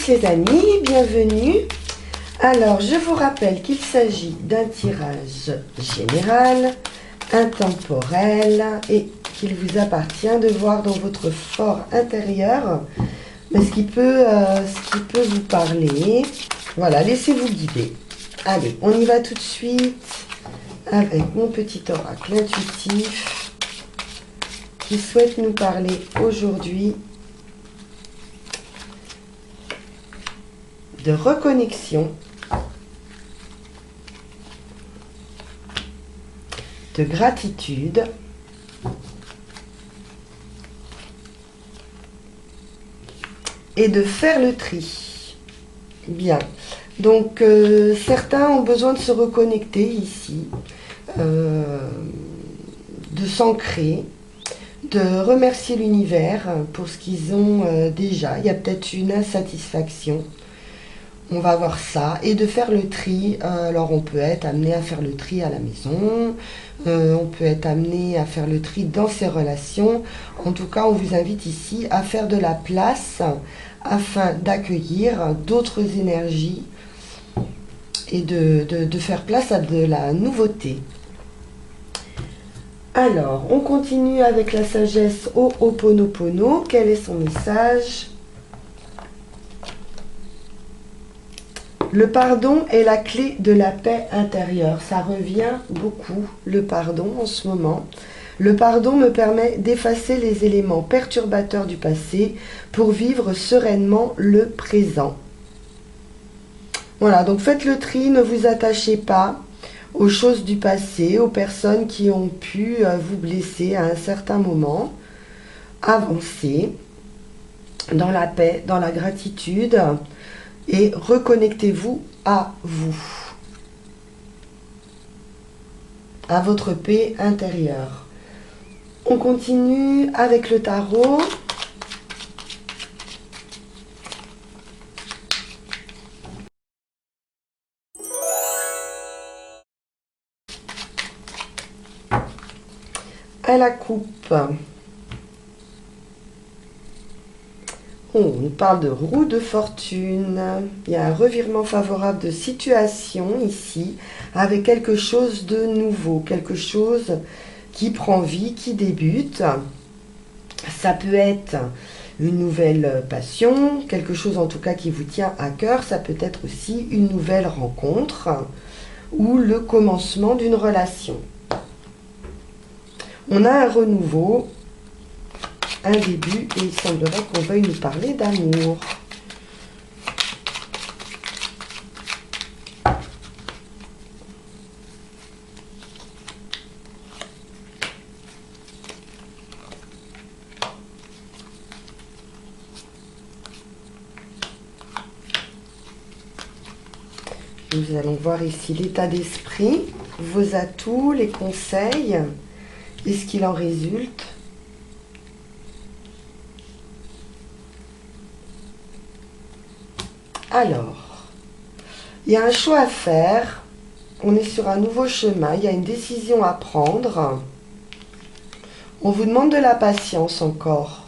tous les amis, bienvenue. Alors, je vous rappelle qu'il s'agit d'un tirage général, intemporel et qu'il vous appartient de voir dans votre fort intérieur ce qui peut vous parler. Voilà, laissez-vous guider. Allez, on y va tout de suite avec mon petit oracle intuitif qui souhaite nous parler aujourd'hui de reconnexion, de gratitude, et de faire le tri. Bien. Donc, certains ont besoin de se reconnecter ici, de s'ancrer, de remercier l'univers pour ce qu'ils ont déjà. Il y a peut-être une insatisfaction. On va voir ça. Et de faire le tri. Alors, on peut être amené à faire le tri à la maison. On peut être amené à faire le tri dans ses relations. En tout cas, on vous invite ici à faire de la place afin d'accueillir d'autres énergies et de faire place à de la nouveauté. Alors, on continue avec la sagesse Ho'oponopono. Quel est son message? Le pardon est la clé de la paix intérieure. Ça revient beaucoup, le pardon, en ce moment. Le pardon me permet d'effacer les éléments perturbateurs du passé pour vivre sereinement le présent. Voilà, donc faites le tri, ne vous attachez pas aux choses du passé, aux personnes qui ont pu vous blesser à un certain moment. Avancez dans la paix, dans la gratitude et reconnectez-vous à vous, à votre paix intérieure. On continue avec le tarot. À la coupe. On nous parle de roue de fortune. Il y a un revirement favorable de situation ici, avec quelque chose de nouveau, quelque chose qui prend vie, qui débute. Ça peut être une nouvelle passion, quelque chose en tout cas qui vous tient à cœur. Ça peut être aussi une nouvelle rencontre ou le commencement d'une relation. On a un renouveau, un début, et il semblerait qu'on veuille nous parler d'amour. Nous allons voir ici l'état d'esprit, vos atouts, les conseils, et ce qu'il en résulte. Alors, il y a un choix à faire, on est sur un nouveau chemin, il y a une décision à prendre. On vous demande de la patience encore.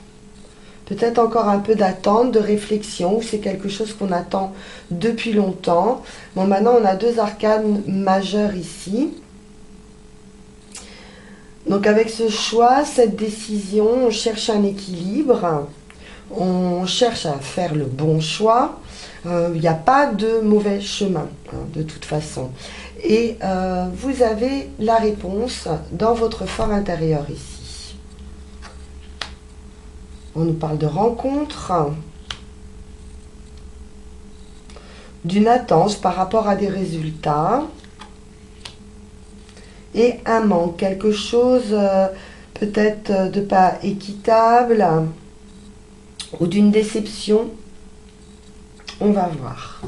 Peut-être encore un peu d'attente, de réflexion, ou c'est quelque chose qu'on attend depuis longtemps. Bon, maintenant on a deux arcanes majeures ici. Donc avec ce choix, cette décision, on cherche un équilibre, on cherche à faire le bon choix. Il n'y a pas de mauvais chemin, de toute façon. Et vous avez la réponse dans votre fort intérieur ici. On nous parle de rencontre, d'une attente par rapport à des résultats, et un manque, quelque chose peut-être de pas équitable, ou d'une déception. On va voir.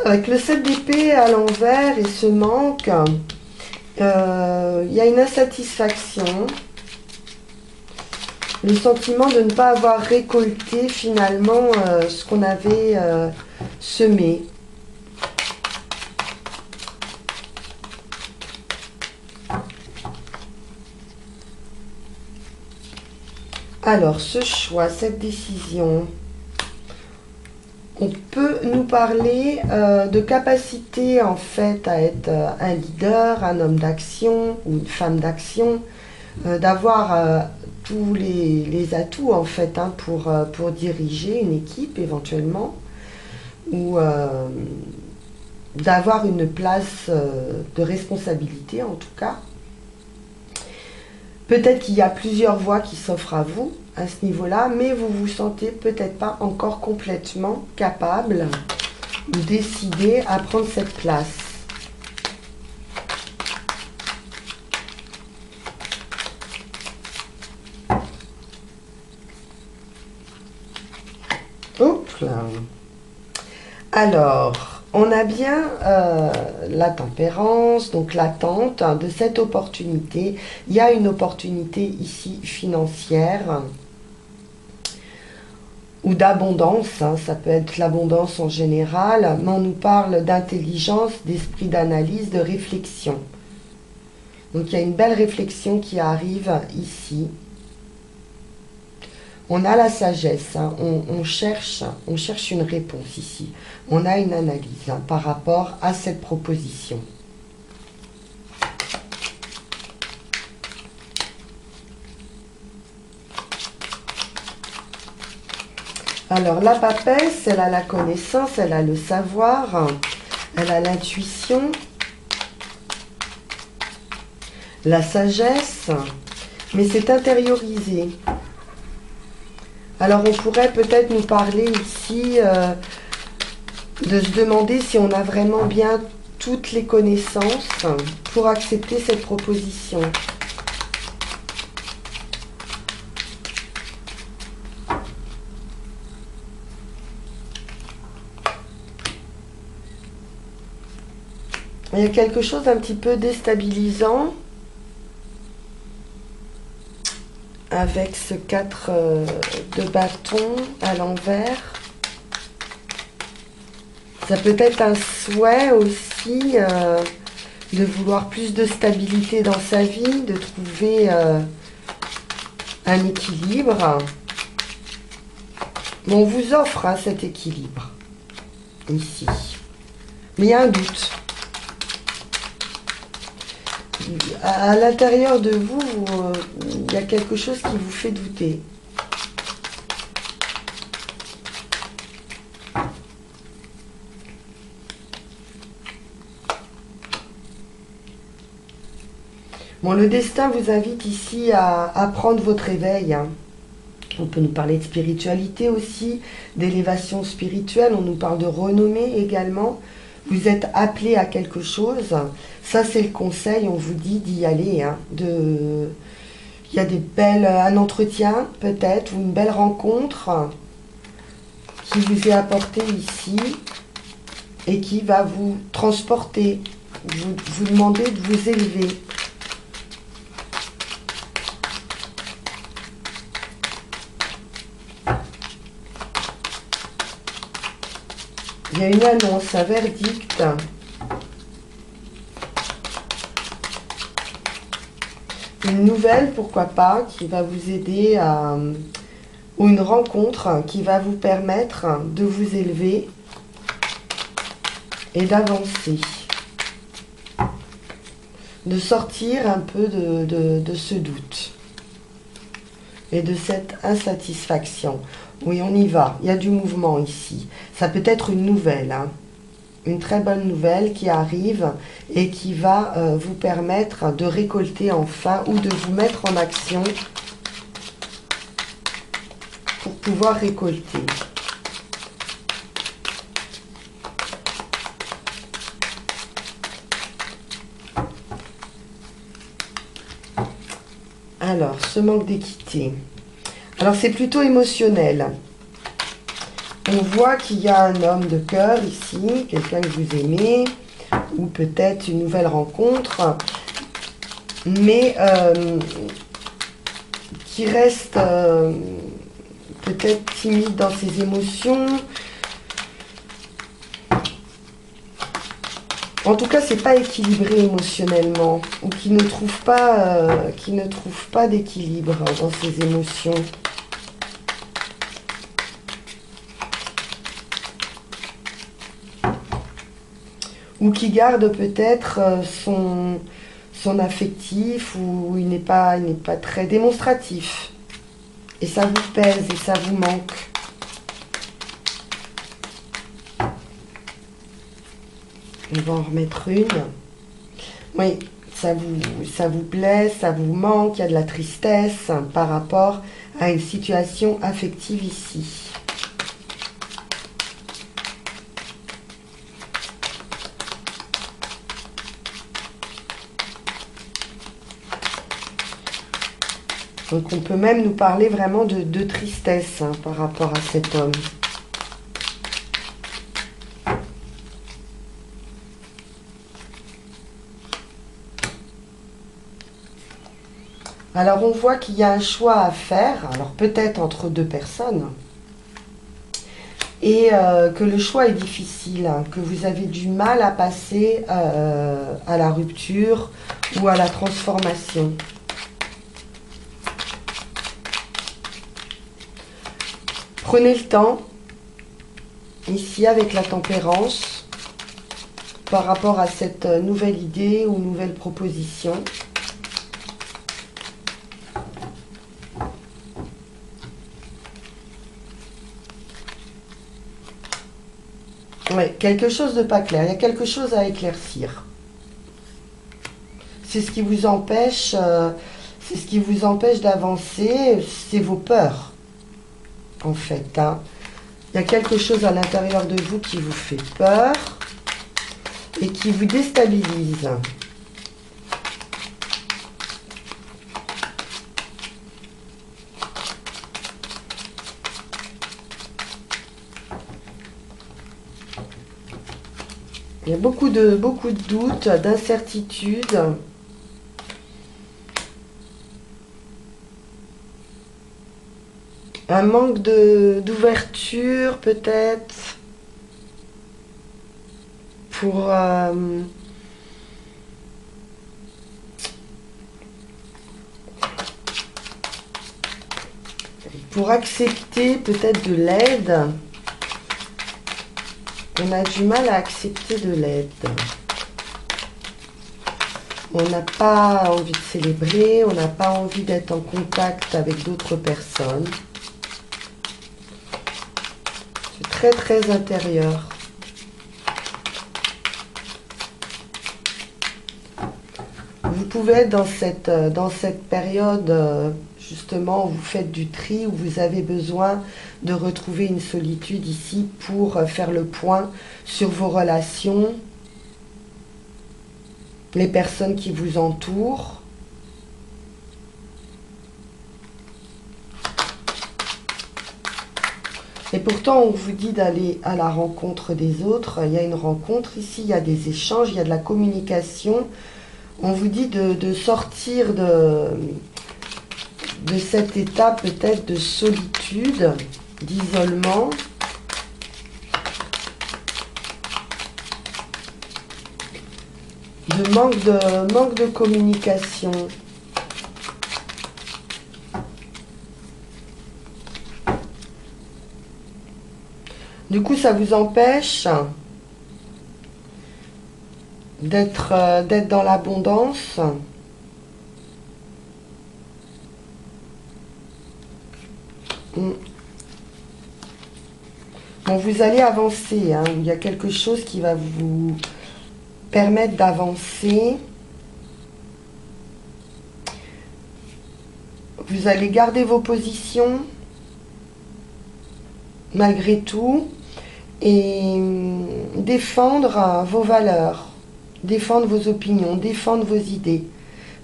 Avec le 7 d'épée à l'envers et ce manque, il y a une insatisfaction. Le sentiment de ne pas avoir récolté finalement ce qu'on avait semé. Alors, ce choix, cette décision, on peut nous parler de capacité en fait à être un leader, un homme d'action ou une femme d'action, d'avoir tous les atouts en fait pour diriger une équipe éventuellement, ou d'avoir une place de responsabilité en tout cas. Peut-être qu'il y a plusieurs voies qui s'offrent à vous à ce niveau-là, mais vous vous sentez peut-être pas encore complètement capable ou décidé à prendre cette place. Hop là. Alors, on a bien la tempérance, donc l'attente de cette opportunité. Il y a une opportunité ici financière ou d'abondance, hein, ça peut être l'abondance en général, mais on nous parle d'intelligence, d'esprit d'analyse, de réflexion. Donc il y a une belle réflexion qui arrive ici. On a la sagesse, hein, on cherche une réponse ici. On a une analyse hein, par rapport à cette proposition. Alors la papesse, elle a la connaissance, elle a le savoir, elle a l'intuition, la sagesse, mais c'est intériorisé. Alors on pourrait peut-être nous parler ici de se demander si on a vraiment bien toutes les connaissances pour accepter cette proposition. Il y a quelque chose d'un petit peu déstabilisant avec ce 4 de bâton à l'envers. Ça peut être un souhait aussi de vouloir plus de stabilité dans sa vie, de trouver un équilibre. Mais on vous offre hein, cet équilibre ici. Mais il y a un doute. À l'intérieur de vous, il y a quelque chose qui vous fait douter. Bon, le destin vous invite ici à prendre votre réveil. Hein. On peut nous parler de spiritualité aussi, d'élévation spirituelle. On nous parle de renommée également. Vous êtes appelé à quelque chose. Ça, c'est le conseil. On vous dit d'y aller. Hein, il y a un entretien peut-être ou une belle rencontre qui vous est apportée ici et qui va vous transporter, vous demander de vous élever. Il y a une annonce, un verdict. Une nouvelle, pourquoi pas, qui va vous aider ou une rencontre qui va vous permettre de vous élever et d'avancer. De sortir un peu de ce doute et de cette insatisfaction. Oui, on y va. Il y a du mouvement ici. Ça peut être une nouvelle, hein. Une très bonne nouvelle qui arrive et qui va vous permettre de récolter enfin ou de vous mettre en action pour pouvoir récolter. Alors, ce manque d'équité. Alors, c'est plutôt émotionnel. On voit qu'il y a un homme de cœur ici, quelqu'un que vous aimez, ou peut-être une nouvelle rencontre, mais qui reste peut-être timide dans ses émotions. En tout cas, c'est pas équilibré émotionnellement, ou qui ne trouve pas d'équilibre dans ses émotions. ou qui garde peut-être son affectif, ou il n'est pas très démonstratif. Et ça vous pèse et ça vous manque. On va en remettre une. Oui, ça vous blesse, ça vous manque, il y a de la tristesse par rapport à une situation affective ici. Donc on peut même nous parler vraiment de tristesse par rapport à cet homme. Alors on voit qu'il y a un choix à faire, alors peut-être entre deux personnes, et que le choix est difficile, que vous avez du mal à passer à la rupture ou à la transformation. Prenez le temps, ici avec la tempérance, par rapport à cette nouvelle idée ou nouvelle proposition. Ouais, quelque chose de pas clair, il y a quelque chose à éclaircir. C'est ce qui vous empêche, d'avancer, c'est vos peurs, en fait. Hein. Il y a quelque chose à l'intérieur de vous qui vous fait peur et qui vous déstabilise. Il y a beaucoup de doutes, d'incertitudes. Un manque d'ouverture peut-être pour accepter peut-être de l'aide. On a du mal à accepter de l'aide. On n'a pas envie de célébrer, on n'a pas envie d'être en contact avec d'autres personnes. C'est très très intérieur. Vous pouvez être dans cette période justement où vous faites du tri, où vous avez besoin de retrouver une solitude ici pour faire le point sur vos relations, les personnes qui vous entourent. Et pourtant, on vous dit d'aller à la rencontre des autres. Il y a une rencontre ici, il y a des échanges, il y a de la communication. On vous dit de sortir de cet état peut-être de solitude, d'isolement. De manque de communication. Du coup, ça vous empêche d'être dans l'abondance. Bon, vous allez avancer. Hein. Il y a quelque chose qui va vous permettre d'avancer. Vous allez garder vos positions malgré tout et défendre vos valeurs, défendre vos opinions, défendre vos idées.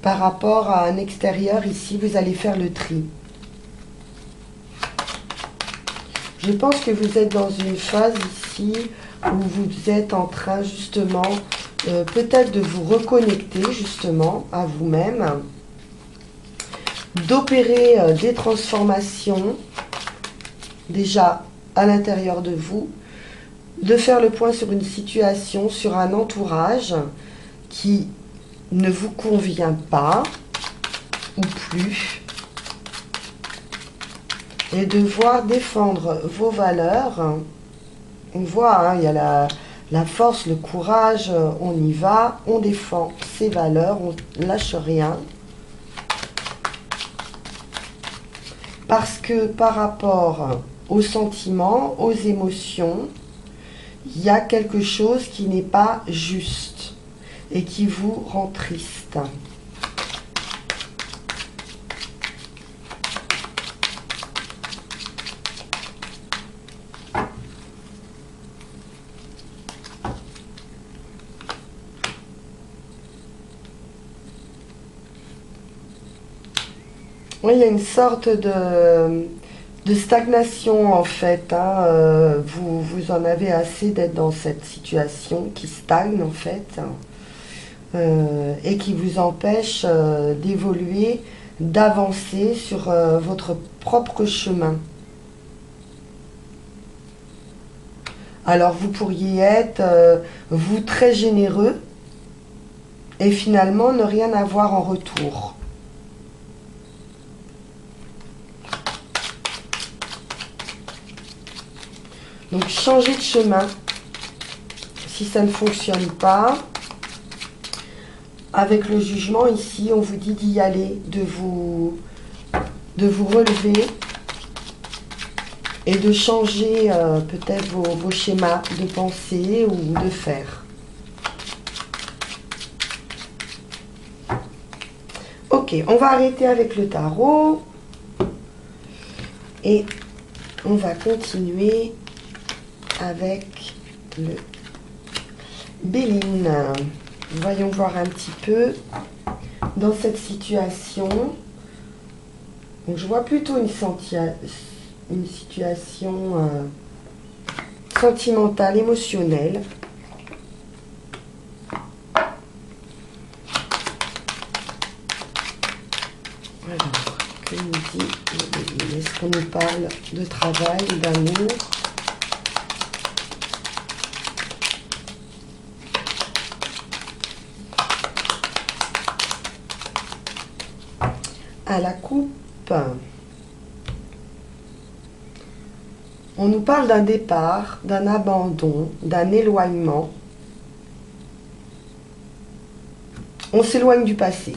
Par rapport à un extérieur, ici, vous allez faire le tri. Je pense que vous êtes dans une phase ici où vous êtes en train justement peut-être de vous reconnecter justement à vous-même, d'opérer des transformations déjà à l'intérieur de vous, de faire le point sur une situation, sur un entourage qui ne vous convient pas ou plus, et devoir défendre vos valeurs. On voit, hein, il y a la force, le courage, on y va, on défend ses valeurs, on ne lâche rien. Parce que par rapport aux sentiments, aux émotions, il y a quelque chose qui n'est pas juste et qui vous rend triste. Oui, il y a une sorte de stagnation en fait. Hein. Vous en avez assez d'être dans cette situation qui stagne en fait et qui vous empêche d'évoluer, d'avancer sur votre propre chemin. Alors vous pourriez être, vous, très généreux et finalement ne rien avoir en retour. Donc changez de chemin si ça ne fonctionne pas. Avec le jugement ici, on vous dit d'y aller, de vous relever et de changer peut-être vos schémas de pensée ou de faire. Ok, on va arrêter avec le tarot et on va continuer avec le Béline. Voyons voir un petit peu dans cette situation. Donc, je vois plutôt une situation sentimentale, émotionnelle. Alors, que nous dit le Béline? Est-ce qu'on nous parle de travail, d'amour? À la coupe, on nous parle d'un départ, d'un abandon, d'un éloignement. On s'éloigne du passé.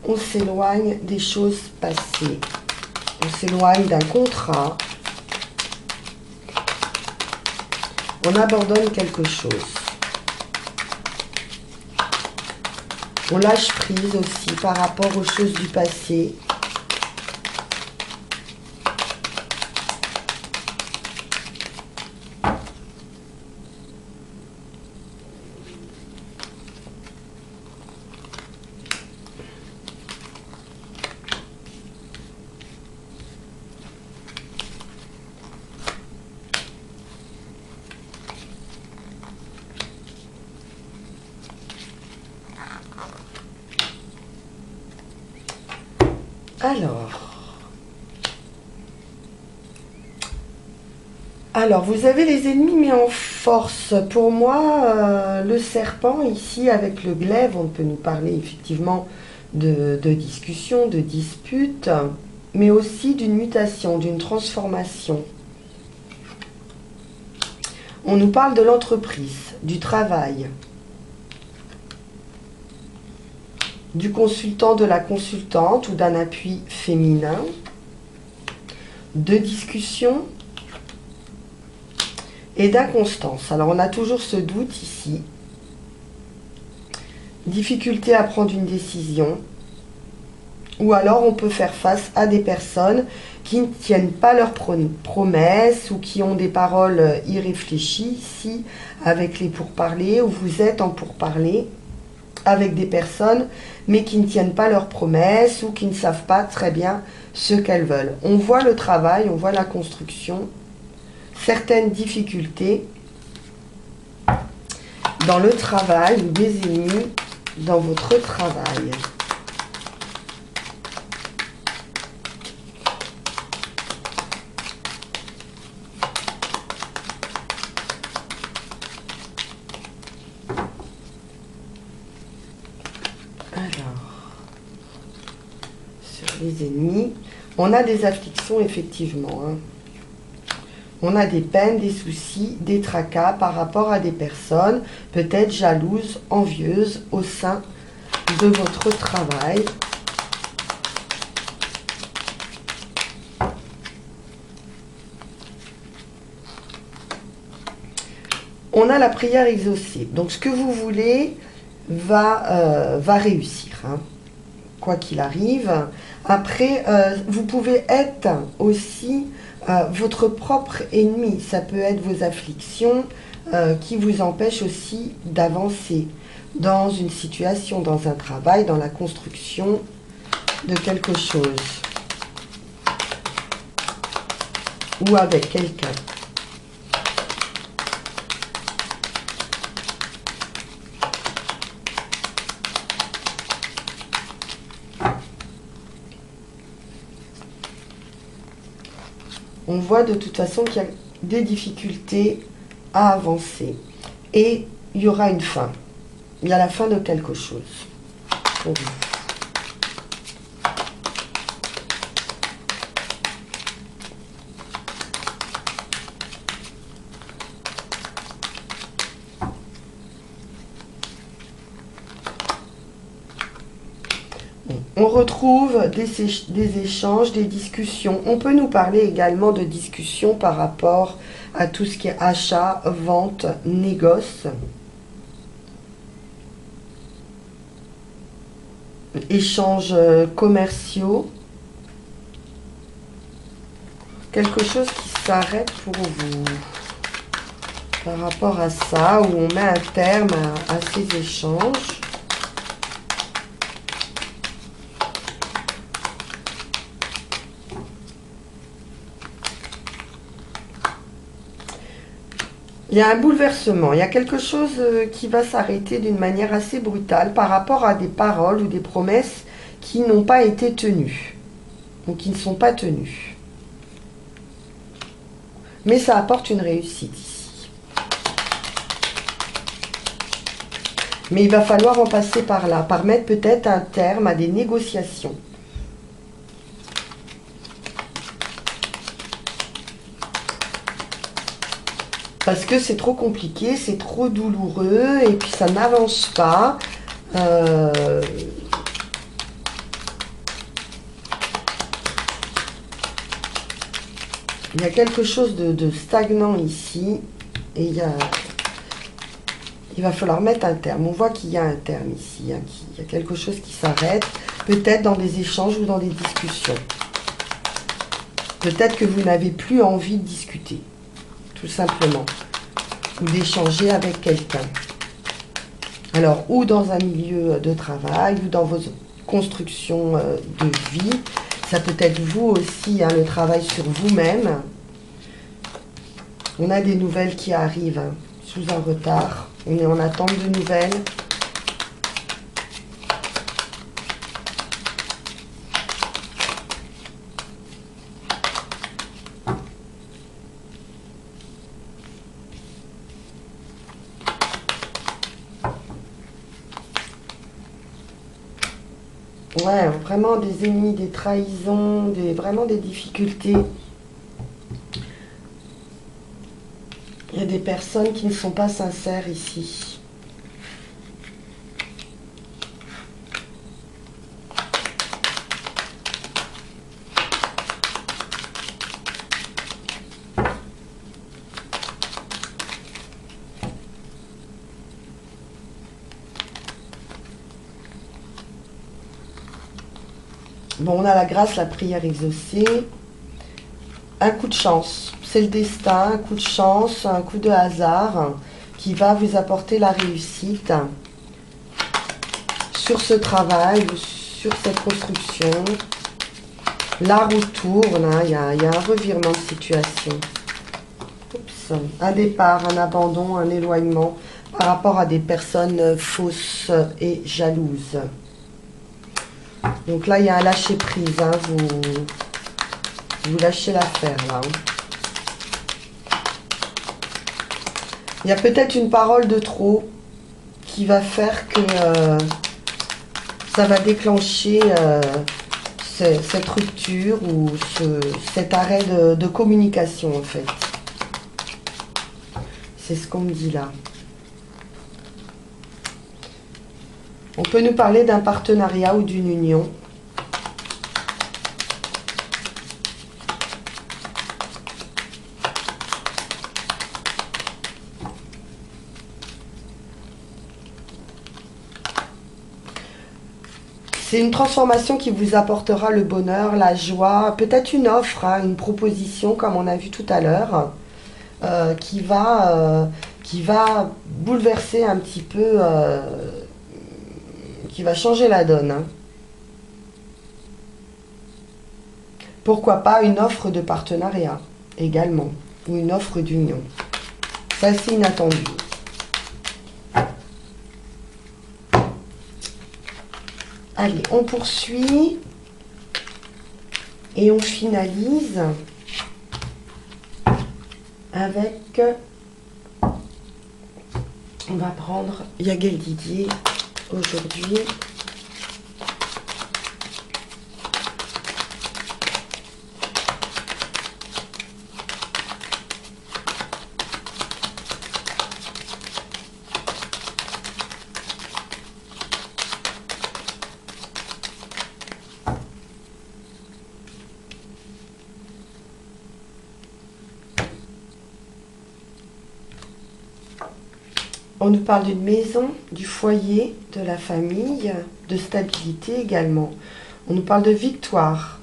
On s'éloigne des choses passées. On s'éloigne d'un contrat. On abandonne quelque chose. On lâche prise aussi par rapport aux choses du passé. Alors, vous avez les ennemis mis en force. Pour moi, le serpent, ici, avec le glaive, on peut nous parler effectivement de discussion, de dispute, mais aussi d'une mutation, d'une transformation. On nous parle de l'entreprise, du travail, du consultant, de la consultante ou d'un appui féminin, de discussion et d'inconstance. Alors on a toujours ce doute ici, difficulté à prendre une décision, ou alors on peut faire face à des personnes qui ne tiennent pas leurs promesses ou qui ont des paroles irréfléchies ici avec les pourparlers, ou vous êtes en pourparlers avec des personnes mais qui ne tiennent pas leurs promesses ou qui ne savent pas très bien ce qu'elles veulent. On voit le travail, on voit la construction, certaines difficultés dans le travail ou des ennemis dans votre travail. Les ennemis, on a des afflictions effectivement, hein. On a des peines, des soucis, des tracas par rapport à des personnes, peut-être jalouses, envieuses au sein de votre travail. On a la prière exaucée. Donc, ce que vous voulez va réussir, hein, quoi qu'il arrive. Après, vous pouvez être aussi votre propre ennemi. Ça peut être vos afflictions qui vous empêchent aussi d'avancer dans une situation, dans un travail, dans la construction de quelque chose. Ou avec quelqu'un. On voit de toute façon qu'il y a des difficultés à avancer. Et il y aura une fin. Il y a la fin de quelque chose pour vous. On retrouve des échanges, des discussions. On peut nous parler également de discussions par rapport à tout ce qui est achat, vente, négoce. Échanges commerciaux. Quelque chose qui s'arrête pour vous. Par rapport à ça, où on met un terme à ces échanges. Il y a un bouleversement, il y a quelque chose qui va s'arrêter d'une manière assez brutale par rapport à des paroles ou des promesses qui n'ont pas été tenues, ou qui ne sont pas tenues. Mais ça apporte une réussite ici. Mais il va falloir en passer par là, par mettre peut-être un terme à des négociations. Parce que c'est trop compliqué, c'est trop douloureux, et puis ça n'avance pas. Il y a quelque chose de stagnant ici, et il va falloir mettre un terme. On voit qu'il y a un terme ici, hein, qu'il y a quelque chose qui s'arrête, peut-être dans des échanges ou dans des discussions. Peut-être que vous n'avez plus envie de discuter. Tout simplement, ou d'échanger avec quelqu'un. Alors, ou dans un milieu de travail, ou dans vos constructions de vie. Ça peut être vous aussi, hein, le travail sur vous-même. On a des nouvelles qui arrivent, hein, sous un retard. On est en attente de nouvelles. Ouais, vraiment des ennemis, des trahisons, vraiment des difficultés. Il y a des personnes qui ne sont pas sincères ici. Bon, on a la grâce, la prière exaucée. Un coup de chance. C'est le destin, un coup de chance, un coup de hasard qui va vous apporter la réussite sur ce travail, sur cette construction. La roue tourne, hein, il y a un revirement de situation. Oups. Un départ, un abandon, un éloignement par rapport à des personnes fausses et jalouses. Donc là, il y a un lâcher-prise. Hein, vous lâchez l'affaire, là. Il y a peut-être une parole de trop qui va faire que ça va déclencher cette rupture ou cet arrêt de communication, en fait. C'est ce qu'on me dit là. On peut nous parler d'un partenariat ou d'une union. C'est une transformation qui vous apportera le bonheur, la joie, peut-être une offre, hein, une proposition comme on a vu tout à l'heure, qui va bouleverser un petit peu, qui va changer la donne. Hein. Pourquoi pas une offre de partenariat également, ou une offre d'union. C'est assez inattendu. Allez, on poursuit et on finalise avec, on va prendre Yaguel Didier aujourd'hui. On nous parle d'une maison, du foyer, de la famille, de stabilité également. On nous parle de victoire.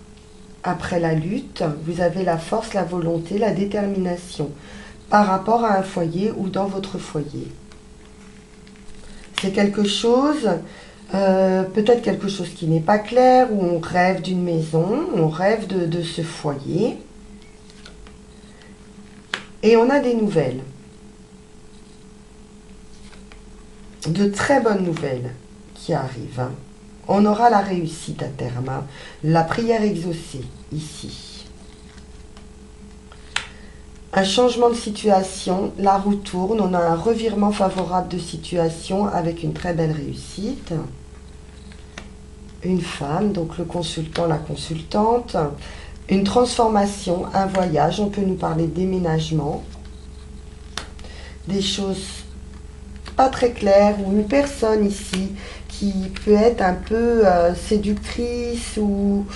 Après la lutte, vous avez la force, la volonté, la détermination par rapport à un foyer ou dans votre foyer. C'est quelque chose, peut-être quelque chose qui n'est pas clair, où on rêve d'une maison, on rêve de ce foyer. Et on a des nouvelles. De très bonnes nouvelles qui arrivent. Hein. On aura la réussite à terme. Hein. La prière exaucée, ici. Un changement de situation, la roue tourne, on a un revirement favorable de situation avec une très belle réussite. Une femme, donc le consultant, la consultante. Une transformation, un voyage, on peut nous parler de déménagement. Des choses pas très clair, ou une personne ici qui peut être un peu séductrice ou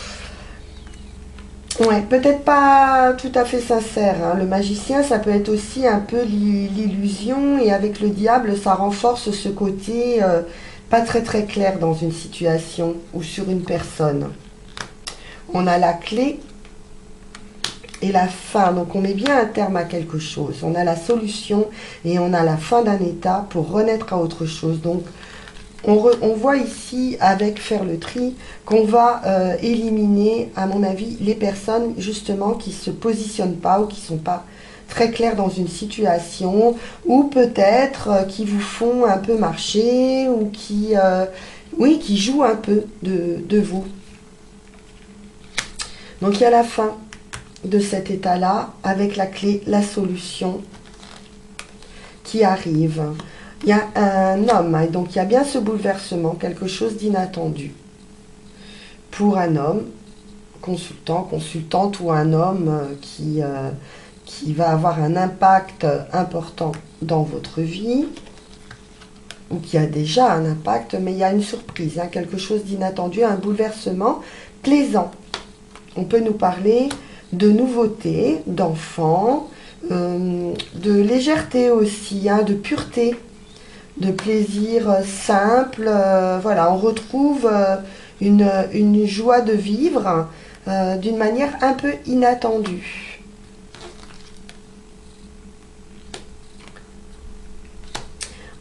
ouais, peut-être pas tout à fait sincère. Hein. Le magicien, ça peut être aussi un peu l'illusion, et avec le diable, ça renforce ce côté pas très très clair dans une situation ou sur une personne. On a la clé et la fin, donc on met bien un terme à quelque chose. On a la solution et on a la fin d'un état pour renaître à autre chose. Donc on voit ici, avec faire le tri, qu'on va éliminer, à mon avis, les personnes justement qui ne se positionnent pas ou qui ne sont pas très claires dans une situation, ou peut-être qui vous font un peu marcher, ou qui, oui, qui jouent un peu de vous. Donc il y a la fin de cet état-là, avec la clé, la solution qui arrive. Il y a un homme, et donc il y a bien ce bouleversement, quelque chose d'inattendu. Pour un homme, consultant, consultante, ou un homme qui va avoir un impact important dans votre vie, ou qui a déjà un impact, mais il y a une surprise, hein, quelque chose d'inattendu, un bouleversement plaisant. On peut nous parler de nouveautés, d'enfants, de légèreté aussi, hein, de pureté, de plaisir simple. Voilà, on retrouve une joie de vivre d'une manière un peu inattendue.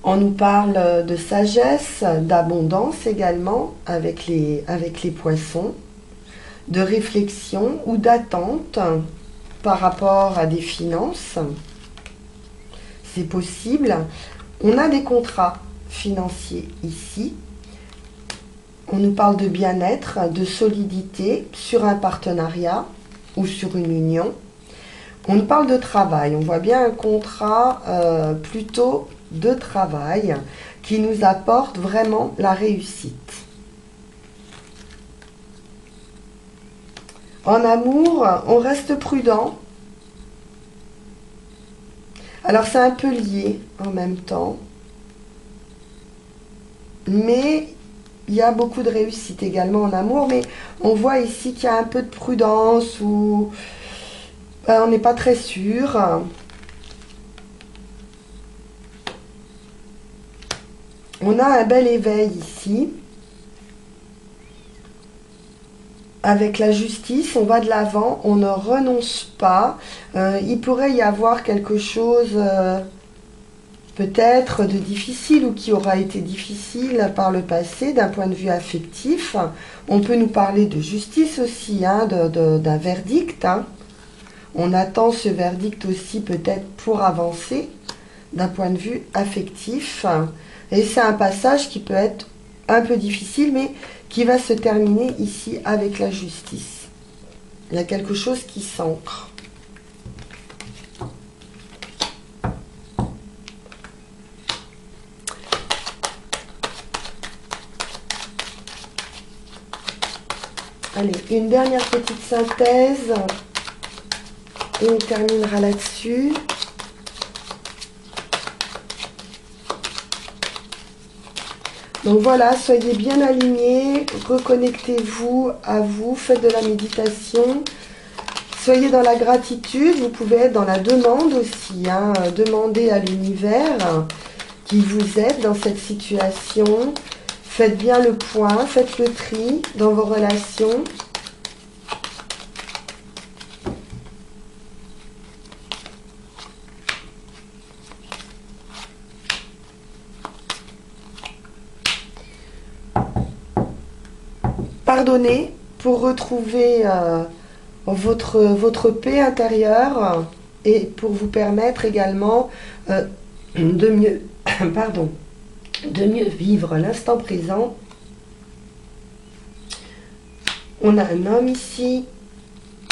On nous parle de sagesse, d'abondance également avec les poissons, de réflexion ou d'attente par rapport à des finances. C'est possible. On a des contrats financiers ici. On nous parle de bien-être, de solidité sur un partenariat ou sur une union. On nous parle de travail. On voit bien un contrat plutôt de travail qui nous apporte vraiment la réussite. En amour, on reste prudent. Alors c'est un peu lié en même temps, mais il y a beaucoup de réussite également en amour, mais on voit ici qu'il y a un peu de prudence ou on n'est pas très sûr. On a un bel éveil ici. Avec la justice, on va de l'avant, on ne renonce pas. Il pourrait y avoir quelque chose peut-être de difficile ou qui aura été difficile par le passé d'un point de vue affectif. On peut nous parler de justice aussi, hein, d'un verdict. Hein. On attend ce verdict aussi peut-être pour avancer d'un point de vue affectif. Et c'est un passage qui peut être un peu difficile, mais qui va se terminer ici avec la justice. Il y a quelque chose qui s'ancre. Allez, une dernière petite synthèse et on terminera là-dessus. Donc voilà, soyez bien alignés, reconnectez-vous à vous, faites de la méditation, soyez dans la gratitude, vous pouvez être dans la demande aussi, hein, demandez à l'univers qui vous aide dans cette situation, faites bien le point, faites le tri dans vos relations. Pardonnez pour retrouver votre paix intérieure et pour vous permettre également de mieux, pardon, de mieux vivre l'instant présent. On a un homme ici,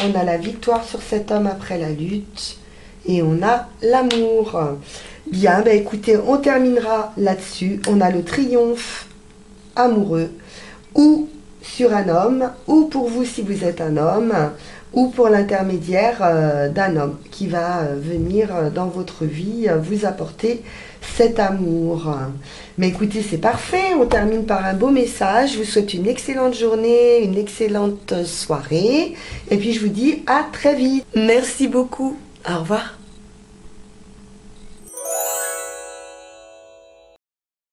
on a la victoire sur cet homme après la lutte et on a l'amour. Bien, ben écoutez, on terminera là-dessus. On a le triomphe amoureux ou sur un homme, ou pour vous si vous êtes un homme, ou pour l'intermédiaire d'un homme qui va venir dans votre vie vous apporter cet amour. Mais écoutez, c'est parfait, on termine par un beau message. Je vous souhaite une excellente journée, une excellente soirée, et puis je vous dis à très vite. Merci beaucoup, au revoir.